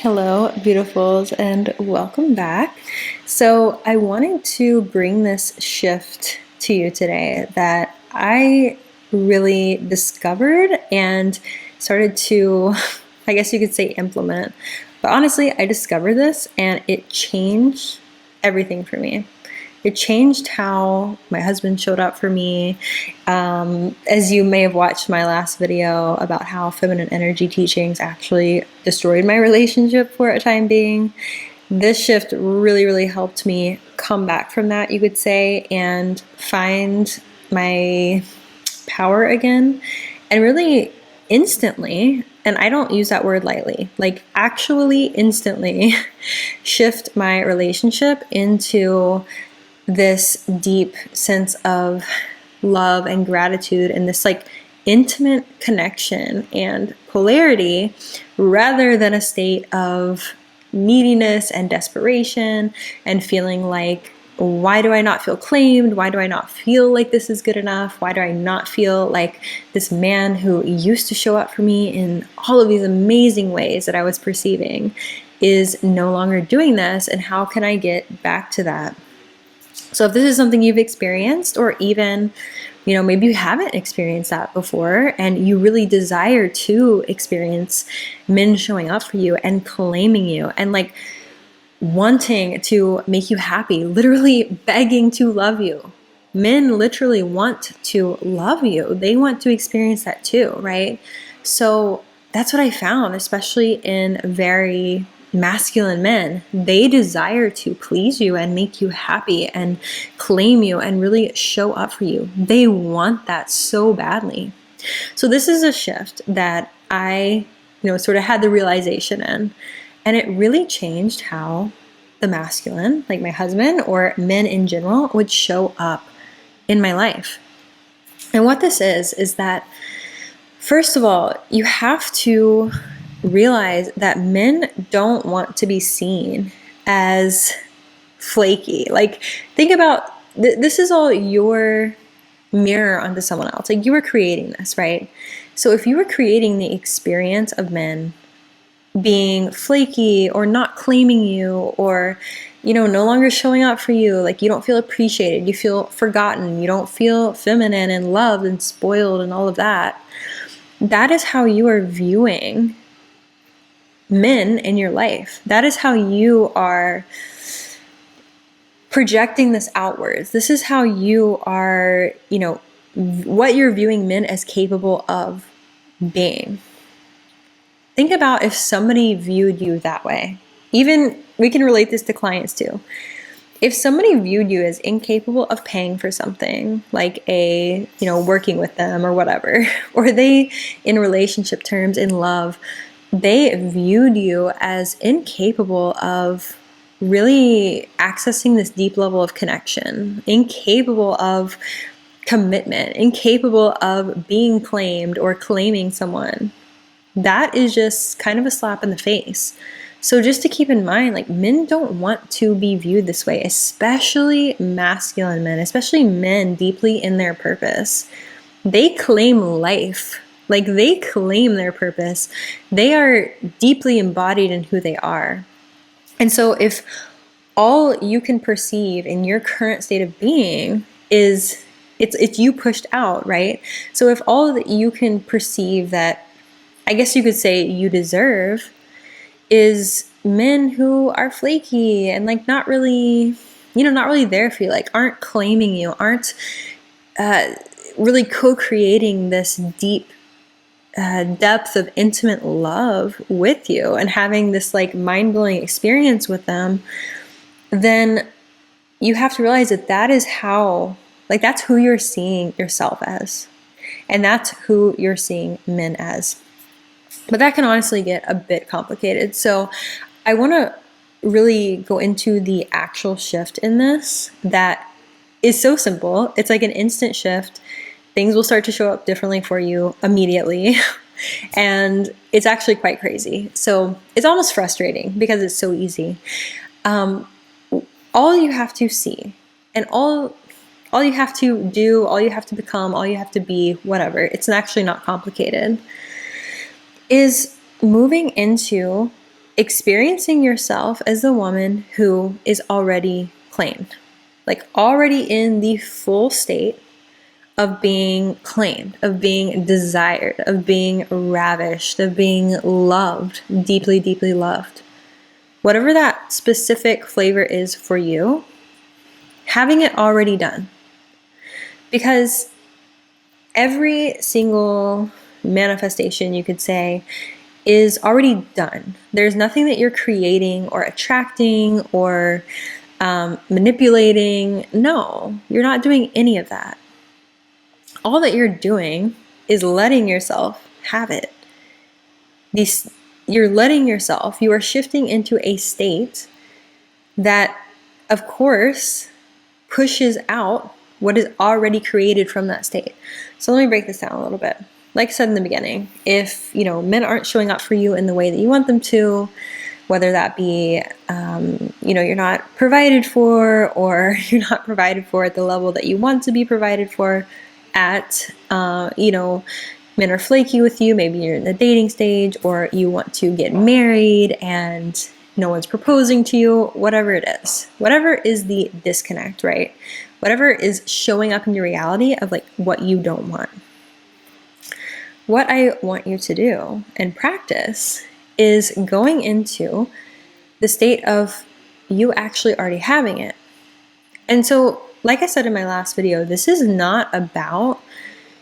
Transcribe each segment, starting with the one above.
Hello, beautifuls, and welcome back. So, I wanted to bring this shift to you today that I really discovered and started to, I guess you could say, implement. But honestly, I discovered this and it changed everything for me. It changed how my husband showed up for me. As you may have watched my last video about how feminine energy teachings actually destroyed my relationship for a time being, this shift really, really helped me come back from that, you could say, and find my power again. And really instantly, and I don't use that word lightly, like actually instantly shift my relationship into this deep sense of love and gratitude and this like intimate connection and polarity rather than a state of neediness and desperation and feeling like, why do I not feel claimed? Why do I not feel like this is good enough? Why do I not feel like this man who used to show up for me in all of these amazing ways that I was perceiving is no longer doing this? And how can I get back to that? So if this is something you've experienced, or even, maybe you haven't experienced that before and you really desire to experience men showing up for you and claiming you and like wanting to make you happy, literally begging to love you. Men literally want to love you. They want to experience that too, right? So that's what I found, especially in very masculine men. They desire to please you and make you happy and claim you and really show up for you. They want that so badly. So this is a shift that I, sort of had the realization in, and it really changed how the masculine, like my husband or men in general, would show up in my life. And what this is that, first of all, you have to realize that men don't want to be seen as flaky. Like, think about this is all your mirror onto someone else. Like, you were creating this, right? So if you were creating the experience of men being flaky or not claiming you or no longer showing up for you, like you don't feel appreciated, you feel forgotten, you don't feel feminine and loved and spoiled and all of that, that is how you are viewing men in your life. That is how you are projecting this outwards. This is how you are, what you're viewing men as capable of being. Think about if somebody viewed you that way. Even, we can relate this to clients too. If somebody viewed you as incapable of paying for something, like working with them or whatever, or they, in relationship terms, in love, they viewed you as incapable of really accessing this deep level of connection, incapable of commitment, incapable of being claimed or claiming someone, that is just kind of a slap in the face. So just to keep in mind, like, men don't want to be viewed this way, especially masculine men, especially men deeply in their purpose. They claim life. Like, they claim their purpose. They are deeply embodied in who they are. And so if all you can perceive in your current state of being is it's you pushed out, right? So if all that you can perceive that, I guess you could say, you deserve is men who are flaky and like not really there for you, like aren't claiming you, aren't really co-creating this deep depth of intimate love with you and having this like mind-blowing experience with them, then you have to realize that is how, like, that's who you're seeing yourself as, and that's who you're seeing men as. But that can honestly get a bit complicated. So I want to really go into the actual shift in this that is so simple. It's like an instant shift. Things will start to show up differently for you immediately. And it's actually quite crazy. So it's almost frustrating because it's so easy. All you have to see and all you have to do, all you have to become, all you have to be, whatever, it's actually not complicated, is moving into experiencing yourself as the woman who is already claimed, like already in the full state of being claimed, of being desired, of being ravished, of being loved, deeply, deeply loved. Whatever that specific flavor is for you, having it already done. Because every single manifestation, you could say, is already done. There's nothing that you're creating or attracting or manipulating. No, you're not doing any of that. All that you're doing is letting yourself have it. You're letting yourself, you are shifting into a state that, of course, pushes out what is already created from that state. So let me break this down a little bit. Like I said in the beginning, if men aren't showing up for you in the way that you want them to, whether that be you're not provided for, or you're not provided for at the level that you want to be provided for at, men are flaky with you, maybe you're in the dating stage, or you want to get married and no one's proposing to you, whatever it is. Whatever is the disconnect, right? Whatever is showing up in your reality of like what you don't want. What I want you to do and practice is going into the state of you actually already having it. And so, like I said in my last video, this is not about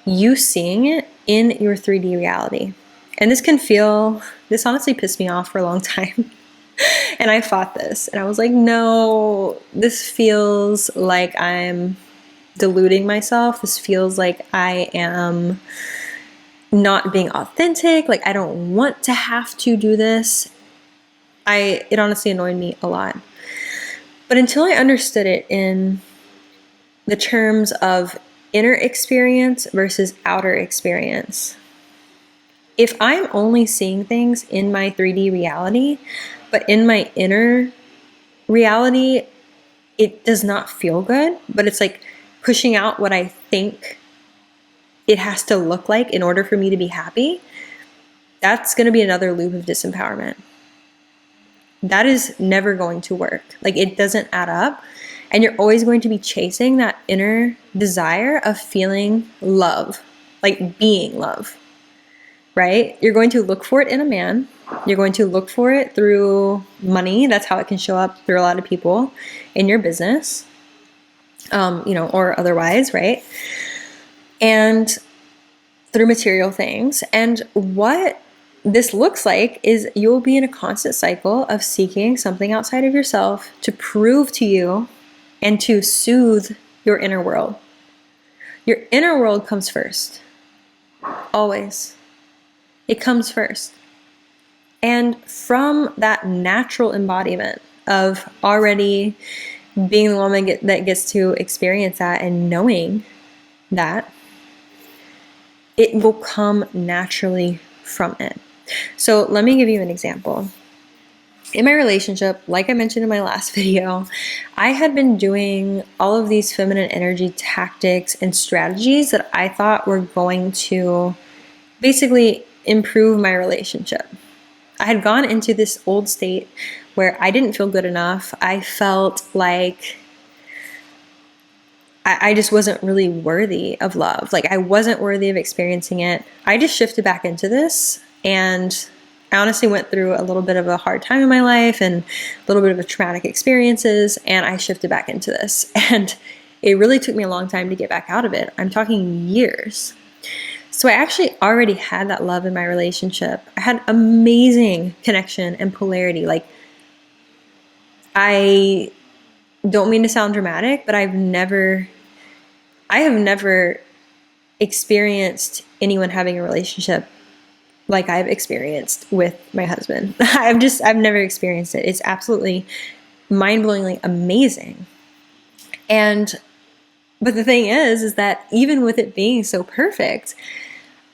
you seeing it in your 3D reality. And this honestly pissed me off for a long time. And I fought this and I was like, no, this feels like I'm deluding myself. This feels like I am not being authentic. Like I don't want to have to do this. It honestly annoyed me a lot. But until I understood it in the terms of inner experience versus outer experience, if I'm only seeing things in my 3D reality, but in my inner reality, it does not feel good, but it's like pushing out what I think it has to look like in order for me to be happy, that's going to be another loop of disempowerment. That is never going to work. Like it doesn't add up. And you're always going to be chasing that inner desire of feeling love, like being love, right? You're going to look for it in a man. You're going to look for it through money. That's how it can show up through a lot of people in your business, or otherwise, right? And through material things. And what this looks like is you'll be in a constant cycle of seeking something outside of yourself to prove to you and to soothe your inner world. Your inner world comes first. Always. It comes first. And from that natural embodiment of already being the woman that gets to experience that and knowing that, it will come naturally from it. So let me give you an example. In my relationship, like I mentioned in my last video, I had been doing all of these feminine energy tactics and strategies that I thought were going to basically improve my relationship. I had gone into this old state where I didn't feel good enough. I felt like I just wasn't really worthy of love. Like I wasn't worthy of experiencing it. I just shifted back into this, and I honestly went through a little bit of a hard time in my life and a little bit of a traumatic experiences, and I shifted back into this. And it really took me a long time to get back out of it. I'm talking years. So I actually already had that love in my relationship. I had amazing connection and polarity. Like I don't mean to sound dramatic, but I have never experienced anyone having a relationship like I've experienced with my husband. I've never experienced it. It's absolutely mind-blowingly amazing. But the thing is that even with it being so perfect,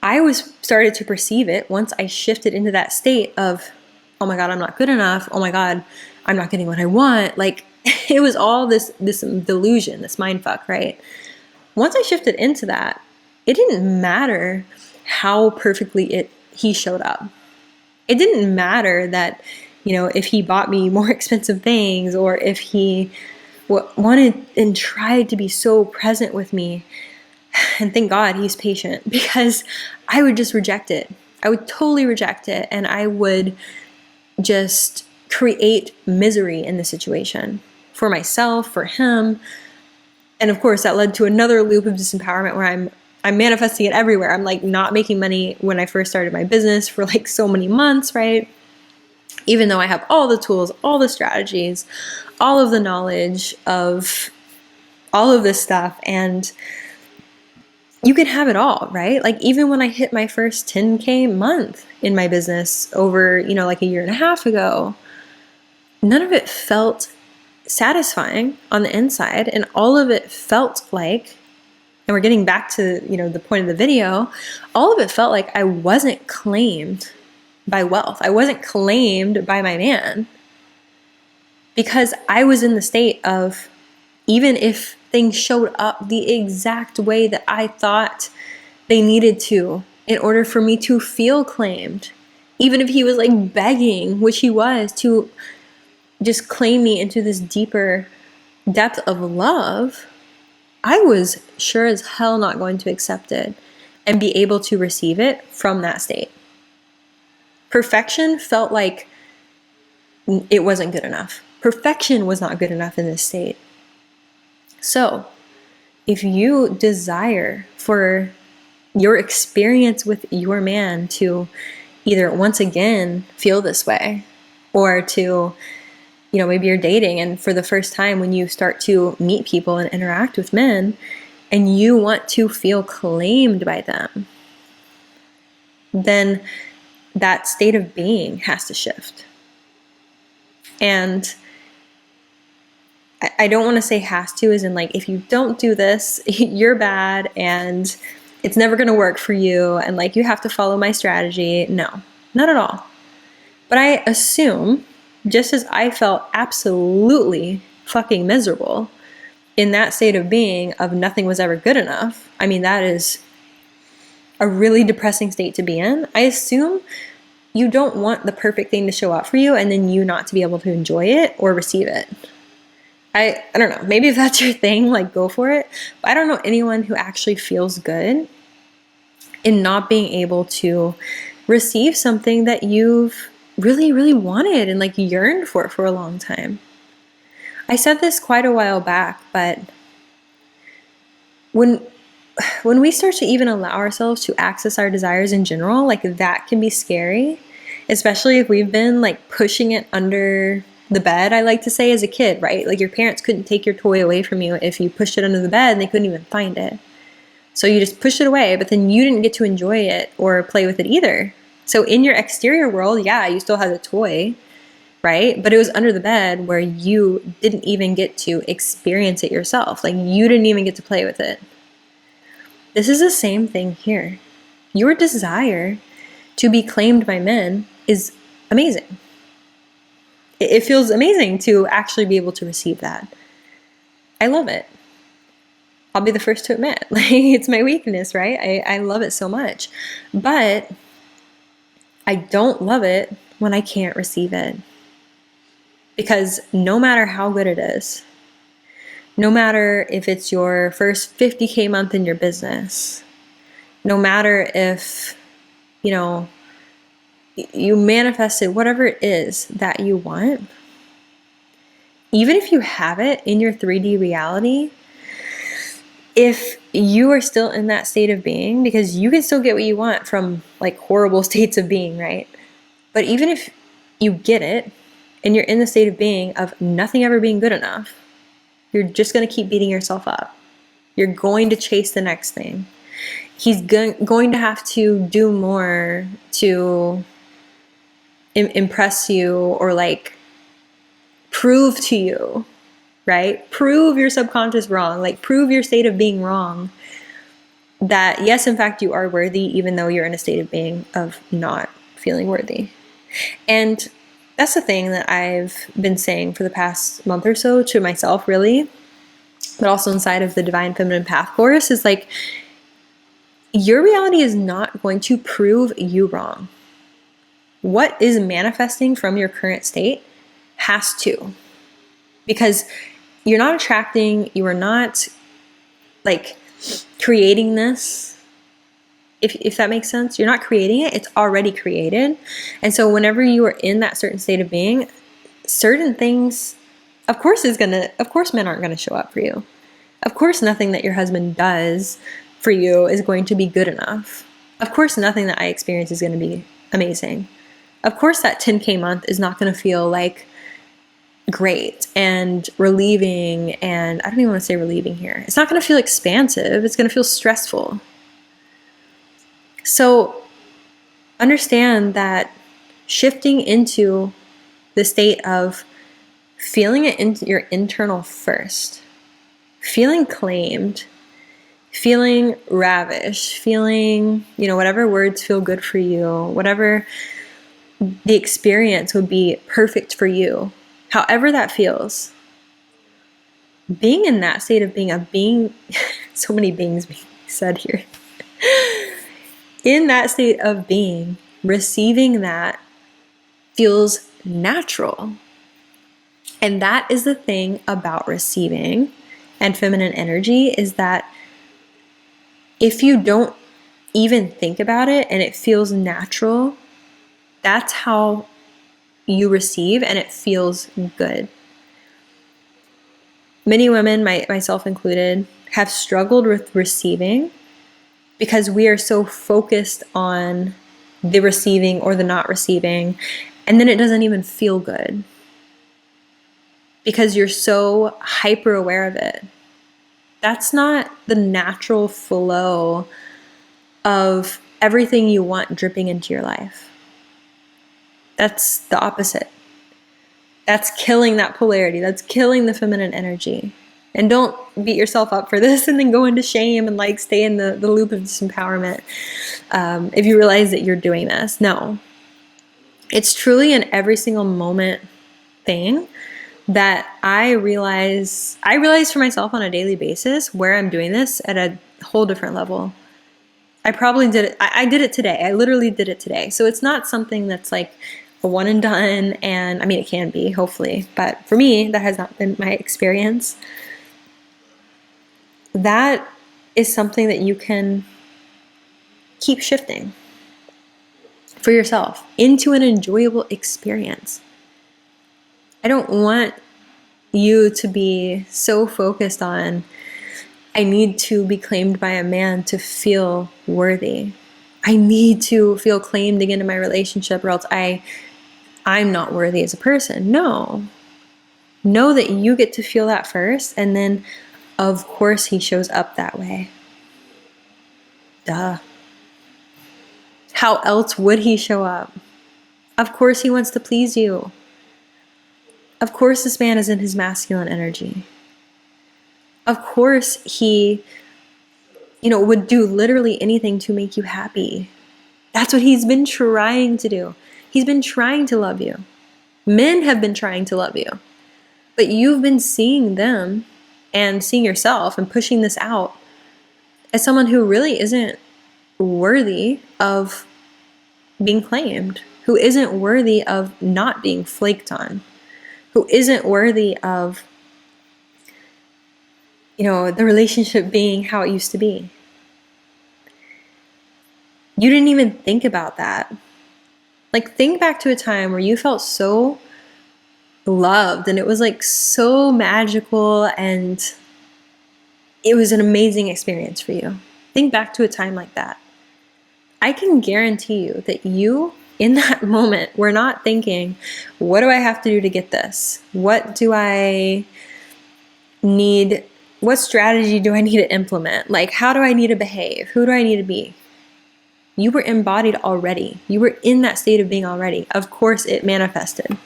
I was started to perceive it once I shifted into that state of, oh my God, I'm not good enough. Oh my God, I'm not getting what I want. Like it was all this delusion, this mind fuck, right? Once I shifted into that, it didn't matter how perfectly he showed up. It didn't matter that if he bought me more expensive things, or if he wanted and tried to be so present with me. And thank God he's patient, because I would just reject it. I would totally reject it, and I would just create misery in the situation for myself, for him. And of course that led to another loop of disempowerment where I'm manifesting it everywhere. I'm like not making money when I first started my business for like so many months, right? Even though I have all the tools, all the strategies, all of the knowledge of all of this stuff, and you can have it all, right? Like even when I hit my first 10K month in my business over, like a year and a half ago, none of it felt satisfying on the inside. And all of it felt like, and we're getting back to, the point of the video, all of it felt like I wasn't claimed by wealth. I wasn't claimed by my man, because I was in the state of, even if things showed up the exact way that I thought they needed to in order for me to feel claimed, even if he was like begging, which he was, to just claim me into this deeper depth of love, I was sure as hell not going to accept it and be able to receive it from that state. Perfection felt like it wasn't good enough. Perfection was not good enough in this state. So if you desire for your experience with your man to either once again feel this way, or to, maybe you're dating and for the first time when you start to meet people and interact with men and you want to feel claimed by them, then that state of being has to shift. And I don't want to say has to as in like, if you don't do this, you're bad and it's never going to work for you and like you have to follow my strategy. No, not at all. But I assume, just as I felt absolutely fucking miserable in that state of being of nothing was ever good enough, I mean, that is a really depressing state to be in. I assume you don't want the perfect thing to show up for you and then you not to be able to enjoy it or receive it. I don't know, maybe if that's your thing, like go for it. But I don't know anyone who actually feels good in not being able to receive something that you've really, really wanted and like yearned for a long time. I said this quite a while back, but when we start to even allow ourselves to access our desires in general, like that can be scary, especially if we've been like pushing it under the bed, I like to say, as a kid, right? Like your parents couldn't take your toy away from you if you pushed it under the bed and they couldn't even find it. So you just pushed it away, but then you didn't get to enjoy it or play with it either. So in your exterior world, yeah, you still had the toy, right? But it was under the bed where you didn't even get to experience it yourself. Like you didn't even get to play with it. This is the same thing here. Your desire to be claimed by men is amazing. It feels amazing to actually be able to receive that. I love it. I'll be the first to admit, like it's my weakness, right? I love it so much, but I don't love it when I can't receive it. Because no matter how good it is, no matter if it's your first 50K month in your business, no matter if, you manifested whatever it is that you want, even if you have it in your 3D reality, if you are still in that state of being, because you can still get what you want from like horrible states of being, right? But even if you get it and you're in the state of being of nothing ever being good enough, you're just going to keep beating yourself up. You're going to chase the next thing. He's going to have to do more to impress you or like prove to you, right? Prove your subconscious wrong, like prove your state of being wrong, that yes, in fact, you are worthy, even though you're in a state of being of not feeling worthy. And that's the thing that I've been saying for the past month or so to myself, really, but also inside of the Divine Feminine Path course, is like, your reality is not going to prove you wrong. what is manifesting from your current state has to. Because you're not attracting, you are not like creating this. If that makes sense, you're not creating it, it's already created. And so whenever you are in that certain state of being, certain things, of course men aren't gonna show up for you. Of course nothing that your husband does for you is going to be good enough. Of course nothing that I experience is gonna be amazing. Of course that 10K month is not gonna feel like great and relieving, and I don't even want to say relieving here. It's not going to feel expansive. It's going to feel stressful. So understand that shifting into the state of feeling it into your internal first, feeling claimed, feeling ravished, feeling, whatever words feel good for you, whatever the experience would be perfect for you. However that feels, being in that state of being, so many beings being said here. In that state of being, receiving that feels natural. And that is the thing about receiving and feminine energy, is that if you don't even think about it and it feels natural, that's how you receive, and it feels good. Many women, myself included, have struggled with receiving because we are so focused on the receiving or the not receiving, and then it doesn't even feel good because you're so hyper aware of it. That's not the natural flow of everything you want dripping into your life. That's the opposite. That's killing that polarity. That's killing the feminine energy. And don't beat yourself up for this and then go into shame and stay in the loop of disempowerment if you realize that you're doing this. No. It's truly an every single moment thing that I realize for myself on a daily basis where I'm doing this at a whole different level. I probably did it. I did it today. I literally did it today. So it's not something that's like a one and done, and I mean, it can be, hopefully, but for me, that has not been my experience. That is something that you can keep shifting for yourself into an enjoyable experience. I don't want you to be so focused on, I need to be claimed by a man to feel worthy. I need to feel claimed again in my relationship or else I'm not worthy as a person. No. Know that you get to feel that first, and then of course he shows up that way. Duh. How else would he show up? Of course he wants to please you. Of course this man is in his masculine energy. Of course he, would do literally anything to make you happy. That's what he's been trying to do. He's been trying to love you. Men have been trying to love you. But you've been seeing them and seeing yourself and pushing this out as someone who really isn't worthy of being claimed, who isn't worthy of not being flaked on, who isn't worthy of, the relationship being how it used to be. You didn't even think about that. Think back to a time where you felt so loved and it was so magical and it was an amazing experience for you. Think back to a time like that. I can guarantee you that you, in that moment, were not thinking, what do I have to do to get this? What do I need? What strategy do I need to implement? How do I need to behave? Who do I need to be? You were embodied already. You were in that state of being already. Of course it manifested.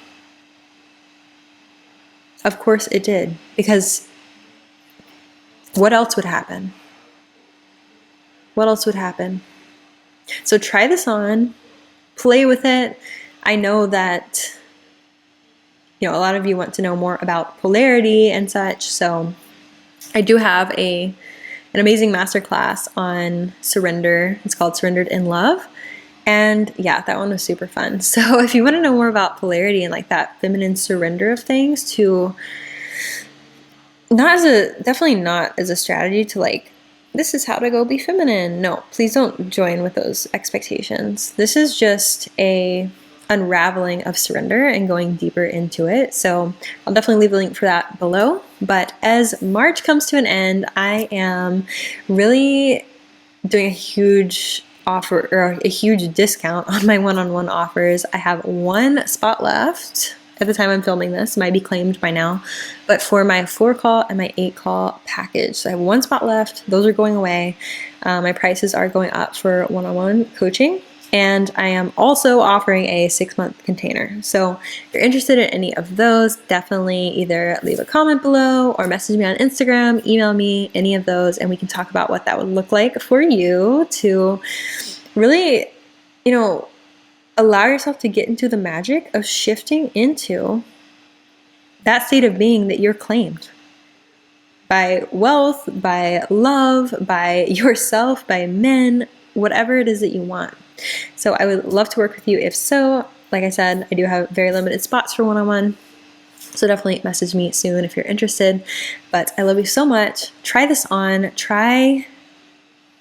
Of course it did. Because what else would happen? What else would happen? So try this on. Play with it. I know that, a lot of you want to know more about polarity and such. So I do have an amazing masterclass on surrender. It's called Surrendered in Love. And yeah, that one was super fun. So if you want to know more about polarity and like that feminine surrender of things to, definitely not as a strategy to like, this is how to go be feminine. No, please don't join with those expectations. This is just a unraveling of surrender and going deeper into it. So I'll definitely leave a link for that below. But as March comes to an end, I am really doing a huge offer or a huge discount on my one-on-one offers. I have one spot left at the time I'm filming this. It might be claimed by now, but for my 4-call and my 8-call package. So I have one spot left. Those are going away. My prices are going up for one-on-one coaching. And I am also offering a 6-month container. So if you're interested in any of those, definitely either leave a comment below or message me on Instagram, email me, any of those, and we can talk about what that would look like for you to really, allow yourself to get into the magic of shifting into that state of being that you're claimed by wealth, by love, by yourself, by men, whatever it is that you want. So I would love to work with you if so. Like I said, I do have very limited spots for one-on-one. So definitely message me soon if you're interested. But I love you so much. Try this on. Try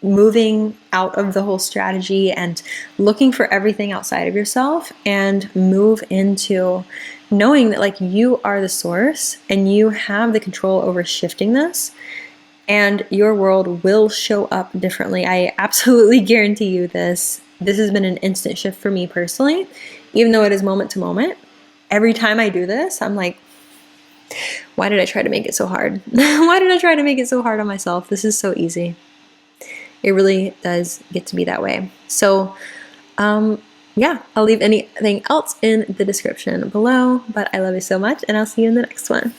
moving out of the whole strategy and looking for everything outside of yourself and move into knowing that like you are the source and you have the control over shifting this. And your world will show up differently. I absolutely guarantee you this. This has been an instant shift for me personally, even though it is moment to moment. Every time I do this, I'm like, why did I try to make it so hard? Why did I try to make it so hard on myself? This is so easy. It really does get to be that way. So, yeah, I'll leave anything else in the description below, but I love you so much and I'll see you in the next one.